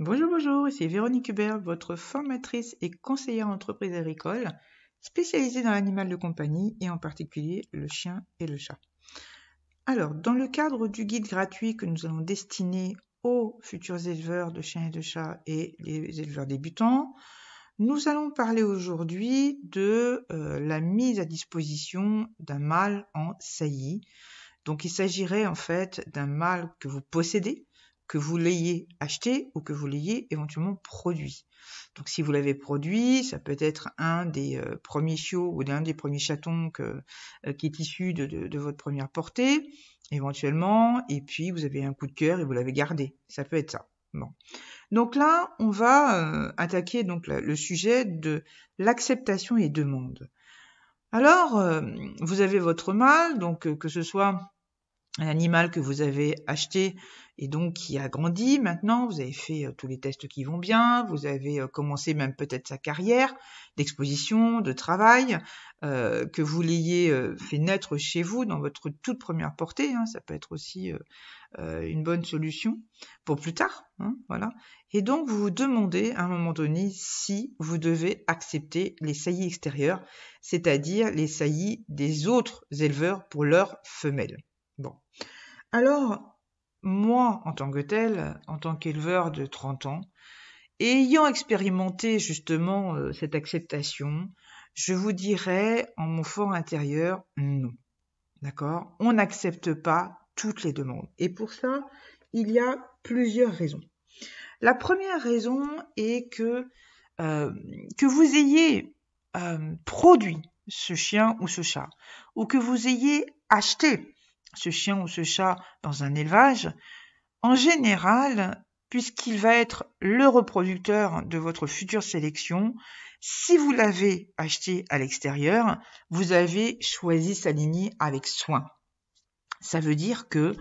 Bonjour, bonjour, ici Véronique Hubert, votre formatrice et conseillère en entreprise agricole, spécialisée dans l'animal de compagnie et en particulier le chien et le chat. Alors, dans le cadre du guide gratuit que nous allons destiner aux futurs éleveurs de chiens et de chats et les éleveurs débutants, nous allons parler aujourd'hui de la mise à disposition d'un mâle en saillie. Donc, il s'agirait en fait d'un mâle que vous possédez, que vous l'ayez acheté ou que vous l'ayez éventuellement produit. Donc, si vous l'avez produit, ça peut être un des premiers chiots ou d'un des premiers chatons qui est issu de votre première portée, éventuellement, et puis vous avez un coup de cœur et vous l'avez gardé. Ça peut être ça. Bon. Donc là, on va attaquer donc le sujet de l'acceptation et demande. Alors, vous avez votre mâle, donc que ce soit un animal que vous avez acheté et donc qui a grandi maintenant, vous avez fait tous les tests qui vont bien, vous avez commencé même peut-être sa carrière d'exposition, de travail, que vous l'ayez fait naître chez vous dans votre toute première portée, hein, ça peut être aussi une bonne solution pour plus tard, hein, voilà. Et donc vous vous demandez à un moment donné si vous devez accepter les saillies extérieures, c'est-à-dire les saillies des autres éleveurs pour leurs femelles. Bon. Alors, moi, en tant que tel, en tant qu'éleveur de 30 ans, ayant expérimenté justement cette acceptation, je vous dirais en mon fort intérieur, non. D'accord? On n'accepte pas toutes les demandes. Et pour ça, il y a plusieurs raisons. La première raison est que vous ayez produit ce chien ou ce chat, ou que vous ayez acheté ce chien ou ce chat dans un élevage, en général, puisqu'il va être le reproducteur de votre future sélection, si vous l'avez acheté à l'extérieur, vous avez choisi sa lignée avec soin. Ça veut dire que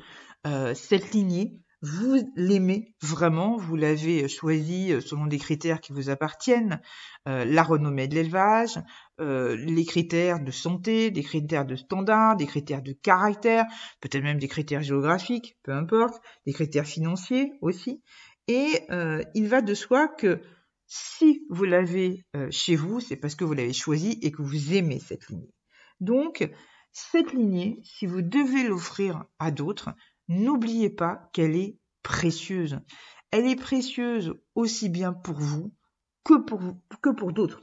cette lignée, vous l'aimez vraiment, vous l'avez choisie selon des critères qui vous appartiennent, la renommée de l'élevage, les critères de santé, des critères de standard, des critères de caractère, peut-être même des critères géographiques, peu importe, des critères financiers aussi. Et il va de soi que si vous l'avez chez vous, c'est parce que vous l'avez choisi et que vous aimez cette lignée. Donc, cette lignée, si vous devez l'offrir à d'autres, n'oubliez pas qu'elle est précieuse. Elle est précieuse aussi bien pour vous que pour d'autres.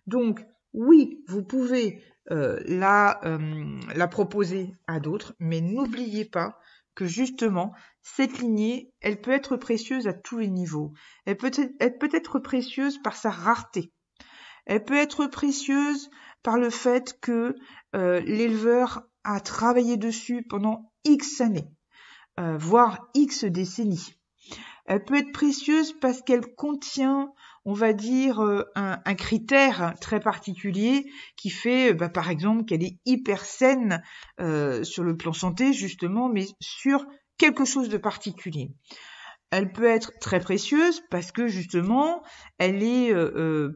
Donc, oui, vous pouvez la proposer à d'autres, mais n'oubliez pas que justement, cette lignée, elle peut être précieuse à tous les niveaux. Elle peut être précieuse par sa rareté. Elle peut être précieuse par le fait que l'éleveur a travaillé dessus pendant X années, voire X décennies. Elle peut être précieuse parce qu'elle contient, on va dire, un critère très particulier qui fait, par exemple, qu'elle est hyper saine sur le plan santé, justement, mais sur quelque chose de particulier. Elle peut être très précieuse parce que, justement, elle est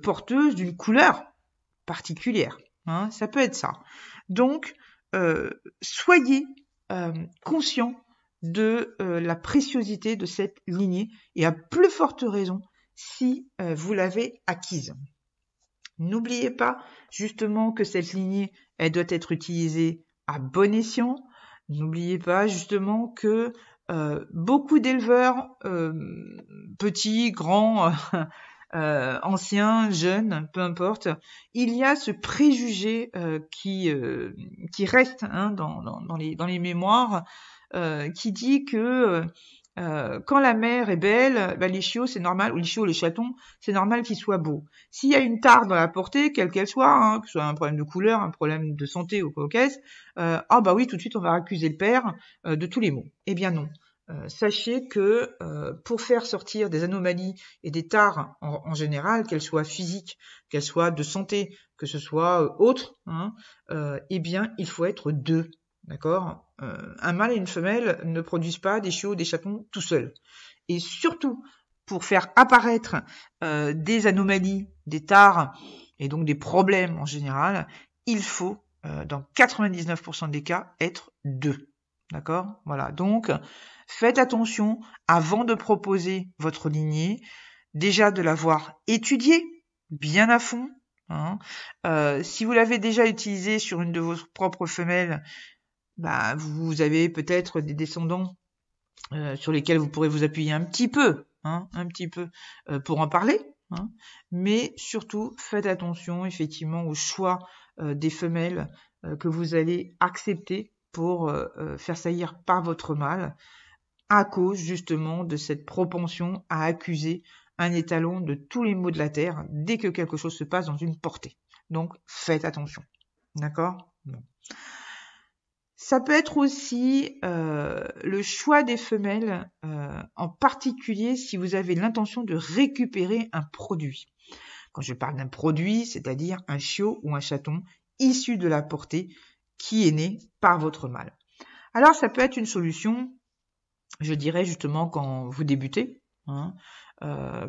porteuse d'une couleur particulière. Hein, ça peut être ça. Donc, soyez conscients de la préciosité de cette lignée et à plus forte raison si vous l'avez acquise. N'oubliez pas justement que cette lignée, elle doit être utilisée à bon escient. N'oubliez pas justement que beaucoup d'éleveurs, petits, grands, anciens, jeunes, peu importe, il y a ce préjugé qui reste hein, dans les mémoires, qui dit que quand la mère est belle, les chiots c'est normal, ou les chiots, les chatons, c'est normal qu'ils soient beaux. S'il y a une tare dans la portée, quelle qu'elle soit, hein, que ce soit un problème de couleur, un problème de santé ou quoi qu'est-ce, oui, tout de suite on va accuser le père de tous les maux. Eh bien non. Sachez que pour faire sortir des anomalies et des tares en général, qu'elles soient physiques, qu'elles soient de santé, que ce soit autre, hein, eh bien il faut être deux. D'accord, un mâle et une femelle ne produisent pas des chiots ou des chatons tout seuls. Et surtout, pour faire apparaître des anomalies, des tares, et donc des problèmes en général, il faut, dans 99% des cas, être deux. D'accord? Voilà. Donc, faites attention avant de proposer votre lignée, déjà de l'avoir étudiée bien à fond. Hein. Si vous l'avez déjà utilisée sur une de vos propres femelles, bah, vous avez peut-être des descendants sur lesquels vous pourrez vous appuyer un petit peu pour en parler. Hein. Mais surtout, faites attention effectivement au choix des femelles que vous allez accepter pour faire saillir par votre mâle, à cause justement de cette propension à accuser un étalon de tous les maux de la terre dès que quelque chose se passe dans une portée. Donc faites attention. D'accord? Bon. Ça peut être aussi le choix des femelles, en particulier si vous avez l'intention de récupérer un produit. Quand je parle d'un produit, c'est-à-dire un chiot ou un chaton issu de la portée qui est né par votre mâle. Alors ça peut être une solution, je dirais justement quand vous débutez, hein,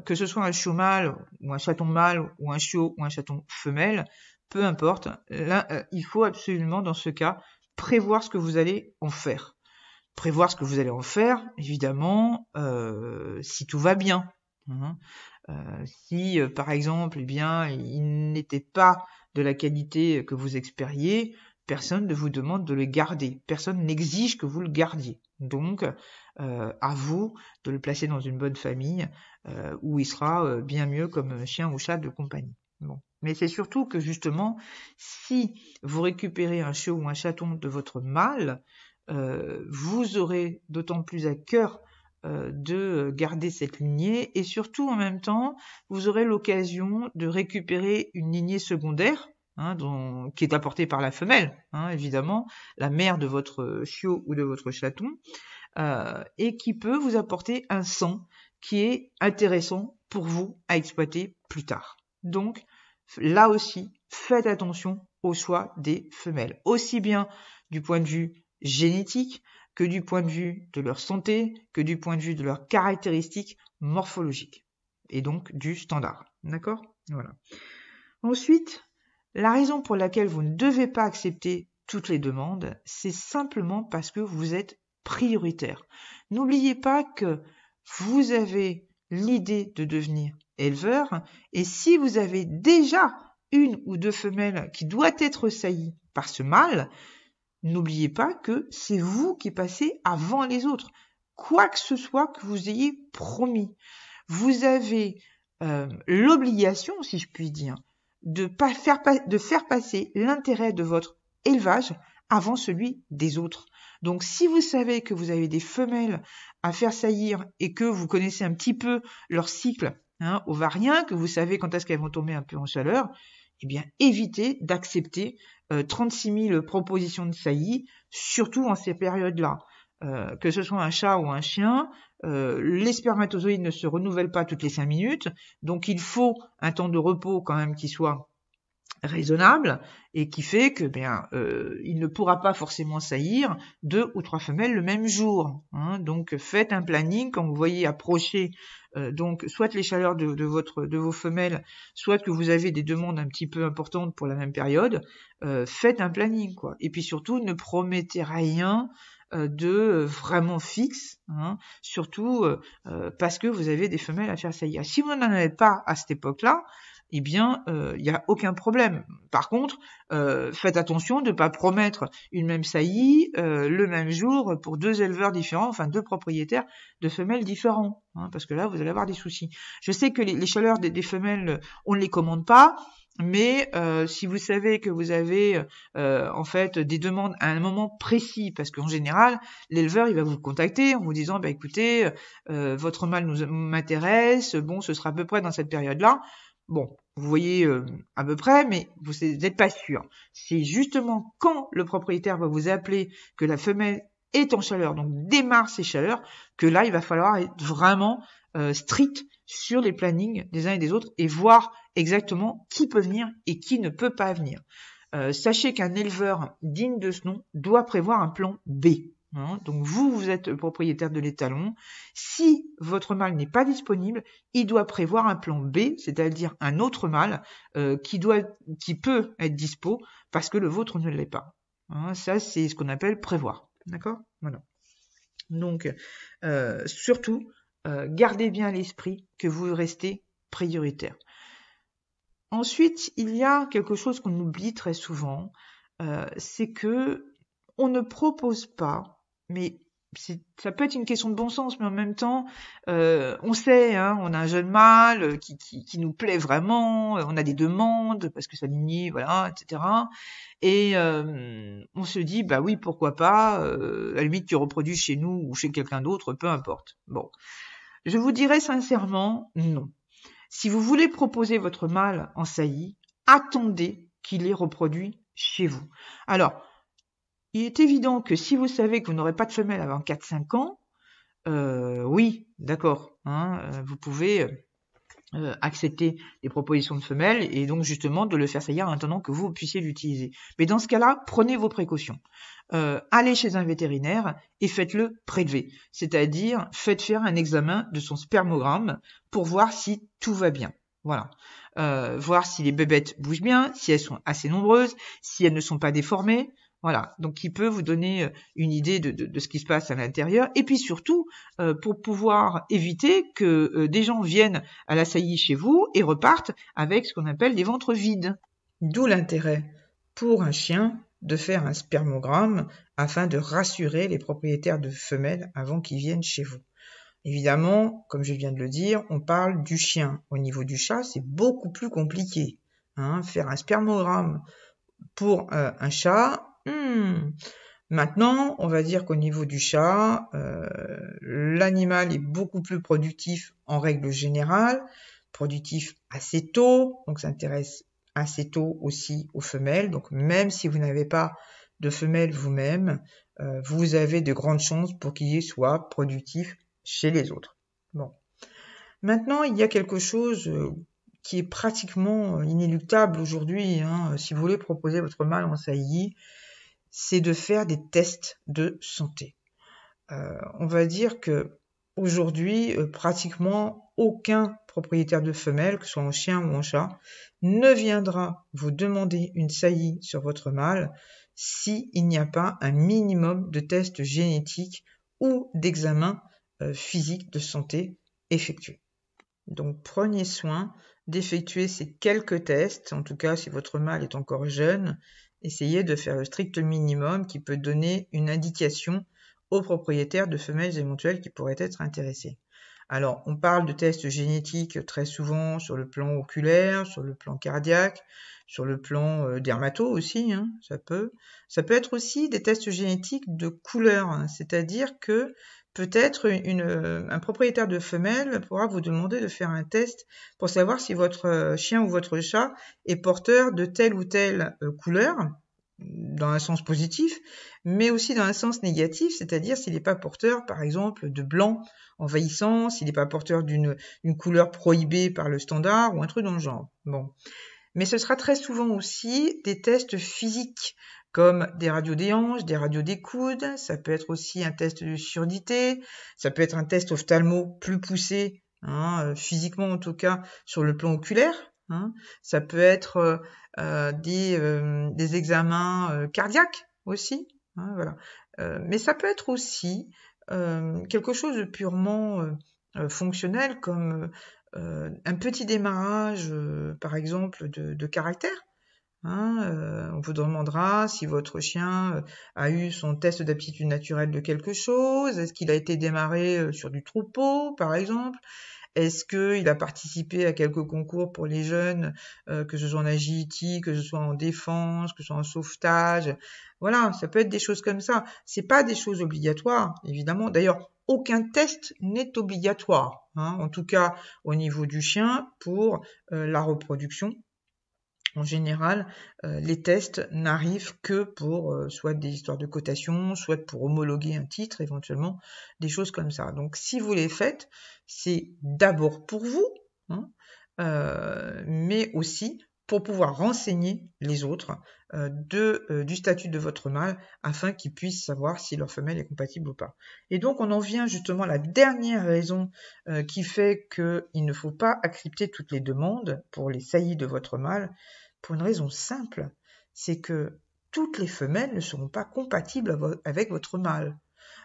que ce soit un chiot mâle ou un chaton mâle ou un chiot ou un chaton femelle, peu importe, là, il faut absolument dans ce cas prévoir ce que vous allez en faire. Prévoir ce que vous allez en faire, évidemment, si tout va bien. Hein. Si, par exemple, eh bien, il n'était pas de la qualité que vous espériez, personne ne vous demande de le garder. Personne n'exige que vous le gardiez. Donc, à vous de le placer dans une bonne famille où il sera bien mieux comme chien ou chat de compagnie. Bon. Mais c'est surtout que justement, si vous récupérez un chiot ou un chaton de votre mâle, vous aurez d'autant plus à cœur de garder cette lignée et surtout en même temps, vous aurez l'occasion de récupérer une lignée secondaire hein, qui est apportée par la femelle, hein, évidemment, la mère de votre chiot ou de votre chaton, et qui peut vous apporter un sang qui est intéressant pour vous à exploiter plus tard. Donc, là aussi, faites attention au choix des femelles, aussi bien du point de vue génétique que du point de vue de leur santé, que du point de vue de leurs caractéristiques morphologiques, et donc du standard. D'accord? Voilà. Ensuite, la raison pour laquelle vous ne devez pas accepter toutes les demandes, c'est simplement parce que vous êtes prioritaire. N'oubliez pas que vous avez l'idée de devenir éleveur, et si vous avez déjà une ou deux femelles qui doivent être saillies par ce mâle, n'oubliez pas que c'est vous qui passez avant les autres. Quoi que ce soit que vous ayez promis, vous avez l'obligation, si je puis dire, de faire passer l'intérêt de votre élevage avant celui des autres. Donc, si vous savez que vous avez des femelles à faire saillir et que vous connaissez un petit peu leur cycle ovarien, que vous savez quand est-ce qu'elles vont tomber un peu en chaleur, eh bien, évitez d'accepter 36 000 propositions de saillie, surtout en ces périodes-là. Que ce soit un chat ou un chien, les spermatozoïdes ne se renouvellent pas toutes les 5 minutes, donc il faut un temps de repos quand même qui soit raisonnable et qui fait que il ne pourra pas forcément saillir 2 ou 3 femelles le même jour. Hein. Donc faites un planning quand vous voyez approcher donc soit les chaleurs de vos femelles, soit que vous avez des demandes un petit peu importantes pour la même période, faites un planning quoi. Et puis surtout ne promettez rien de vraiment fixe, hein, surtout parce que vous avez des femelles à faire saillir. Si vous n'en avez pas à cette époque-là, eh bien, il n'y a aucun problème. Par contre, faites attention de ne pas promettre une même saillie le même jour pour 2 éleveurs différents, enfin 2 propriétaires de femelles différents, hein, parce que là, vous allez avoir des soucis. Je sais que les chaleurs des femelles, on ne les commande pas, mais si vous savez que vous avez en fait des demandes à un moment précis, parce qu'en général, l'éleveur il va vous contacter en vous disant bah écoutez, votre mâle m'intéresse, bon ce sera à peu près dans cette période-là. Bon, vous voyez à peu près, mais vous n'êtes pas sûr. C'est justement quand le propriétaire va vous appeler que la femelle est en chaleur, donc démarre ses chaleurs, que là, il va falloir être vraiment strict sur les plannings des uns et des autres et voir exactement qui peut venir et qui ne peut pas venir. Sachez qu'un éleveur digne de ce nom doit prévoir un plan B. Hein, donc vous êtes propriétaire de l'étalon. Si votre mâle n'est pas disponible, il doit prévoir un plan B, c'est-à-dire un autre mâle qui peut être dispo parce que le vôtre ne l'est pas. Hein, ça, c'est ce qu'on appelle prévoir. D'accord? Voilà. Donc, surtout, gardez bien à l'esprit que vous restez prioritaire. Ensuite, il y a quelque chose qu'on oublie très souvent, c'est que on ne propose pas, mais ça peut être une question de bon sens, mais en même temps, on sait, hein, on a un jeune mâle qui nous plaît vraiment, on a des demandes parce que ça lignée, voilà, etc. Et on se dit, bah oui, pourquoi pas, à la limite tu reproduis chez nous ou chez quelqu'un d'autre, peu importe. Bon, je vous dirais sincèrement, non. Si vous voulez proposer votre mâle en saillie, attendez qu'il ait reproduit chez vous. Alors, il est évident que si vous savez que vous n'aurez pas de femelle avant 4-5 ans, oui, d'accord, hein, vous pouvez accepter les propositions de femelles et donc justement de le faire saillir en attendant que vous puissiez l'utiliser. Mais dans ce cas-là, prenez vos précautions. Allez chez un vétérinaire et faites-le prélever, c'est-à-dire faites faire un examen de son spermogramme pour voir si tout va bien. Voilà. Voir si les bébêtes bougent bien, si elles sont assez nombreuses, si elles ne sont pas déformées. Voilà, donc qui peut vous donner une idée de ce qui se passe à l'intérieur. Et puis surtout, pour pouvoir éviter que des gens viennent à la saillie chez vous et repartent avec ce qu'on appelle des ventres vides. D'où l'intérêt pour un chien de faire un spermogramme afin de rassurer les propriétaires de femelles avant qu'ils viennent chez vous. Évidemment, comme je viens de le dire, on parle du chien. Au niveau du chat, c'est beaucoup plus compliqué. Hein, faire un spermogramme pour un chat, Maintenant, on va dire qu'au niveau du chat, l'animal est beaucoup plus productif en règle générale, productif assez tôt, donc s'intéresse assez tôt aussi aux femelles. Donc même si vous n'avez pas de femelle vous-même, vous avez de grandes chances pour qu'il soit productif chez les autres. Bon. Maintenant, il y a quelque chose qui est pratiquement inéluctable aujourd'hui, hein, si vous voulez proposer votre mâle en saillie, c'est de faire des tests de santé. On va dire que aujourd'hui, pratiquement aucun propriétaire de femelle, que ce soit en chien ou en chat, ne viendra vous demander une saillie sur votre mâle s'il n'y a pas un minimum de tests génétiques ou d'examens physiques de santé effectués. Donc prenez soin d'effectuer ces quelques tests, en tout cas si votre mâle est encore jeune, essayez de faire le strict minimum qui peut donner une indication aux propriétaires de femelles éventuelles qui pourraient être intéressés. Alors, on parle de tests génétiques très souvent sur le plan oculaire, sur le plan cardiaque, sur le plan dermato aussi, hein, ça peut être aussi des tests génétiques de couleur, hein, c'est-à-dire que peut-être un propriétaire de femelle pourra vous demander de faire un test pour savoir si votre chien ou votre chat est porteur de telle ou telle couleur, dans un sens positif, mais aussi dans un sens négatif, c'est-à-dire s'il n'est pas porteur, par exemple, de blanc envahissant, s'il n'est pas porteur d'une couleur prohibée par le standard ou un truc dans le genre. Bon. Mais ce sera très souvent aussi des tests physiques, comme des radios des hanches, des radios des coudes, ça peut être aussi un test de surdité, ça peut être un test ophtalmo plus poussé, hein, physiquement en tout cas, sur le plan oculaire, hein. Ça peut être des examens cardiaques aussi, hein, voilà. Mais ça peut être aussi quelque chose de purement fonctionnel, comme un petit démarrage, par exemple, de caractère. Hein, on vous demandera si votre chien a eu son test d'aptitude naturelle de quelque chose, est-ce qu'il a été démarré sur du troupeau, par exemple, est-ce qu'il a participé à quelques concours pour les jeunes, que ce soit en agility, que ce soit en défense, que ce soit en sauvetage. Voilà, ça peut être des choses comme ça. C'est pas des choses obligatoires, évidemment. D'ailleurs, aucun test n'est obligatoire, hein, en tout cas au niveau du chien pour la reproduction. En général, les tests n'arrivent que pour soit des histoires de cotation, soit pour homologuer un titre, éventuellement, des choses comme ça. Donc, si vous les faites, c'est d'abord pour vous, hein, mais aussi pour pouvoir renseigner les autres du statut de votre mâle afin qu'ils puissent savoir si leur femelle est compatible ou pas. Et donc, on en vient justement à la dernière raison qui fait qu'il ne faut pas accepter toutes les demandes pour les saillies de votre mâle, pour une raison simple, c'est que toutes les femelles ne seront pas compatibles avec votre mâle.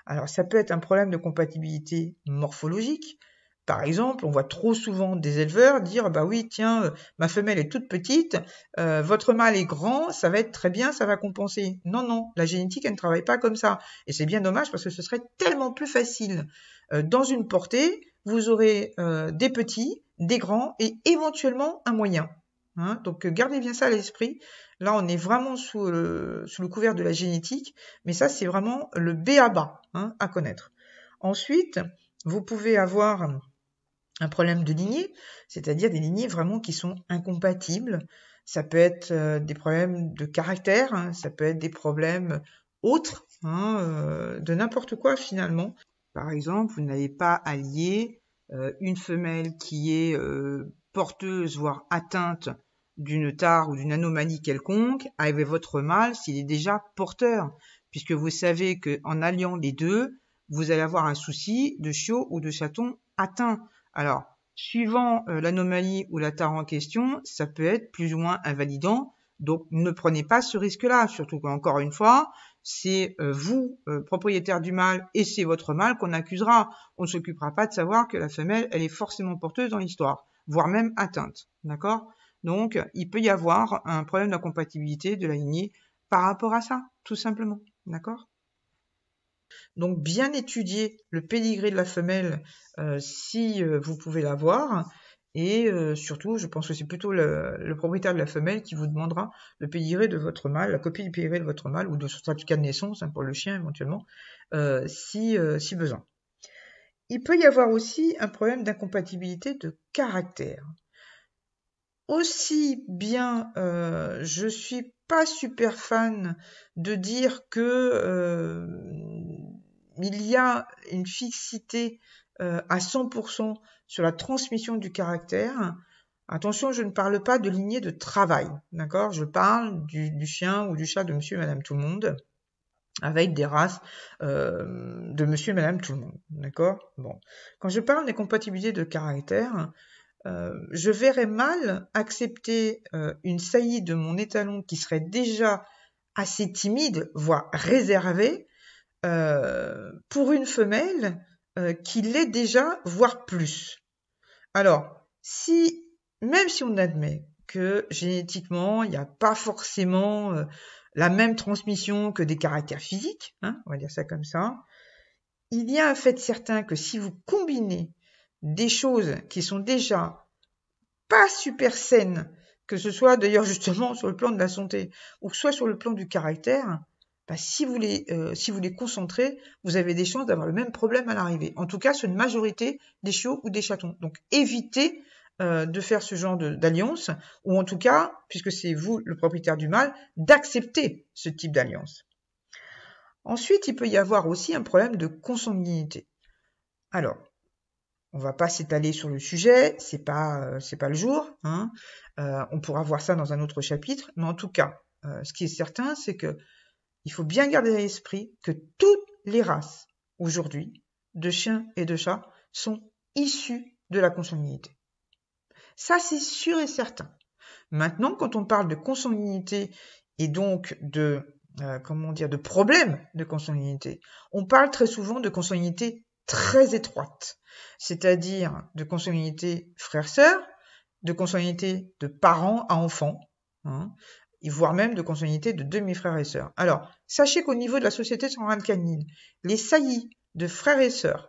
Alors, ça peut être un problème de compatibilité morphologique. Par exemple, on voit trop souvent des éleveurs dire « bah oui, tiens, ma femelle est toute petite, votre mâle est grand, ça va être très bien, ça va compenser. » Non, non, la génétique, elle ne travaille pas comme ça. Et c'est bien dommage parce que ce serait tellement plus facile. Dans une portée, vous aurez des petits, des grands et éventuellement un moyen. Hein, donc gardez bien ça à l'esprit. Là, on est vraiment sous le couvert de la génétique, mais ça, c'est vraiment le b.a.-ba à connaître. Ensuite, vous pouvez avoir un problème de lignée, c'est-à-dire des lignées vraiment qui sont incompatibles. Ça peut être des problèmes de caractère, ça peut être des problèmes autres, de n'importe quoi finalement. Par exemple, vous n'avez pas allié une femelle qui est porteuse, voire atteinte d'une tare ou d'une anomalie quelconque, avec votre mâle s'il est déjà porteur, puisque vous savez qu'en alliant les deux, vous allez avoir un souci de chiot ou de chaton atteint. Alors, suivant l'anomalie ou la tare en question, ça peut être plus ou moins invalidant, donc ne prenez pas ce risque-là, surtout qu'encore une fois, c'est vous, propriétaire du mâle, et c'est votre mâle qu'on accusera. On ne s'occupera pas de savoir que la femelle, elle est forcément porteuse dans l'histoire, voire même atteinte, d'accord ? Donc, il peut y avoir un problème d'incompatibilité de la lignée par rapport à ça, tout simplement, d'accord ? Donc, bien étudier le pédigré de la femelle si vous pouvez l'avoir. Et surtout, je pense que c'est plutôt le propriétaire de la femelle qui vous demandera le pédigré de votre mâle, la copie du pédigré de votre mâle ou de son certificat de naissance pour le chien éventuellement, si besoin. Il peut y avoir aussi un problème d'incompatibilité de caractère. Aussi bien, je suis pas super fan de dire que il y a une fixité à 100% sur la transmission du caractère. Attention, je ne parle pas de lignée de travail, d'accord ? Je parle du chien ou du chat de monsieur et madame tout le monde, avec des races de monsieur et madame tout le monde, d'accord ? Bon. Quand je parle des compatibilités de caractère, je verrais mal accepter une saillie de mon étalon qui serait déjà assez timide, voire réservée, pour une femelle qui l'est déjà, voire plus. Alors, même si on admet que génétiquement, il n'y a pas forcément la même transmission que des caractères physiques, on va dire ça comme ça, il y a un fait certain que si vous combinez des choses qui sont déjà pas super saines, que ce soit d'ailleurs justement sur le plan de la santé ou que ce soit sur le plan du caractère, si vous les concentrez, vous avez des chances d'avoir le même problème à l'arrivée. En tout cas, sur une majorité des chiots ou des chatons. Donc, évitez de faire ce genre d'alliance, ou en tout cas, puisque c'est vous le propriétaire du mâle, d'accepter ce type d'alliance. Ensuite, il peut y avoir aussi un problème de consanguinité. Alors, on va pas s'étaler sur le sujet, c'est pas le jour, on pourra voir ça dans un autre chapitre, mais en tout cas, ce qui est certain, c'est que il faut bien garder à l'esprit que toutes les races, aujourd'hui, de chiens et de chats, sont issues de la consanguinité. Ça, c'est sûr et certain. Maintenant, quand on parle de consanguinité et donc de problèmes de consanguinité, on parle très souvent de consanguinité très étroite, c'est-à-dire de consanguinité frère-sœur, de consanguinité de parents à enfants, voire même de consanguinité de demi-frères et sœurs. Alors, sachez qu'au niveau de la société sanguine canine, les saillies de frères et sœurs,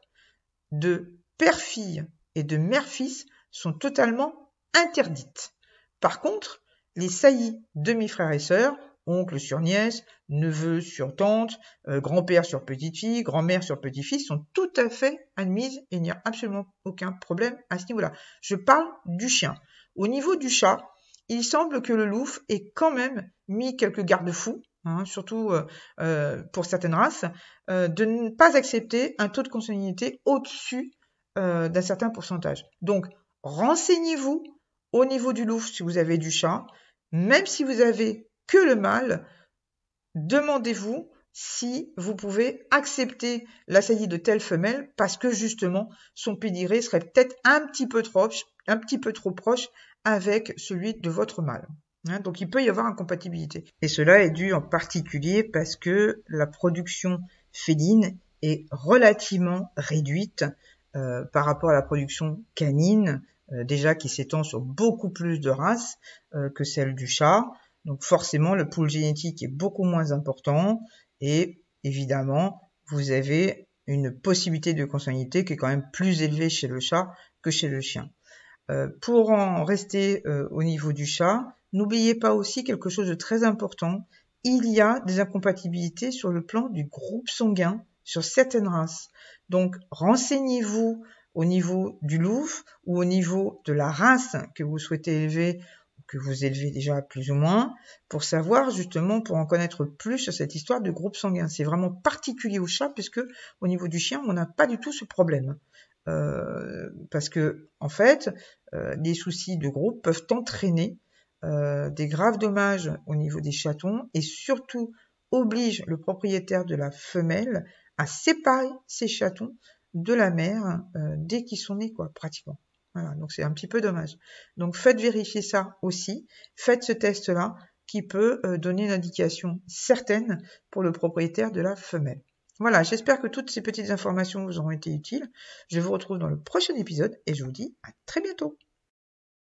de père-fille et de mère-fils sont totalement interdites. Par contre, les saillies demi-frères et sœurs, oncle sur nièce, neveu sur tante, grand-père sur petite-fille, grand-mère sur petit-fils, sont tout à fait admises et il n'y a absolument aucun problème à ce niveau-là. Je parle du chien. Au niveau du chat, il semble que le LOUF ait quand même mis quelques garde-fous, surtout pour certaines races, de ne pas accepter un taux de consanguinité au-dessus d'un certain pourcentage. Donc, renseignez-vous au niveau du LOUF si vous avez du chat, même si vous avez que le mâle, demandez-vous si vous pouvez accepter la saillie de telle femelle parce que justement son pédigré serait peut-être un petit peu trop proche avec celui de votre mâle. Donc il peut y avoir incompatibilité. Et cela est dû en particulier parce que la production féline est relativement réduite par rapport à la production canine, déjà qui s'étend sur beaucoup plus de races que celle du chat. Donc forcément, le pool génétique est beaucoup moins important et évidemment, vous avez une possibilité de consanguinité qui est quand même plus élevée chez le chat que chez le chien. Pour en rester au niveau du chat, n'oubliez pas aussi quelque chose de très important. Il y a des incompatibilités sur le plan du groupe sanguin sur certaines races. Donc, renseignez-vous au niveau du louf ou au niveau de la race que vous souhaitez élever, que vous élevez déjà plus ou moins, pour savoir justement, pour en connaître plus sur cette histoire de groupe sanguin. C'est vraiment particulier au chat, puisque au niveau du chien, on n'a pas du tout ce problème. Parce que, en fait, les soucis de groupe peuvent entraîner des graves dommages au niveau des chatons et surtout oblige le propriétaire de la femelle à séparer ses chatons de la mère dès qu'ils sont nés, quoi, pratiquement. Voilà, donc c'est un petit peu dommage. Donc faites vérifier ça aussi, faites ce test-là qui peut donner une indication certaine pour le propriétaire de la femelle. Voilà, j'espère que toutes ces petites informations vous auront été utiles. Je vous retrouve dans le prochain épisode et je vous dis à très bientôt.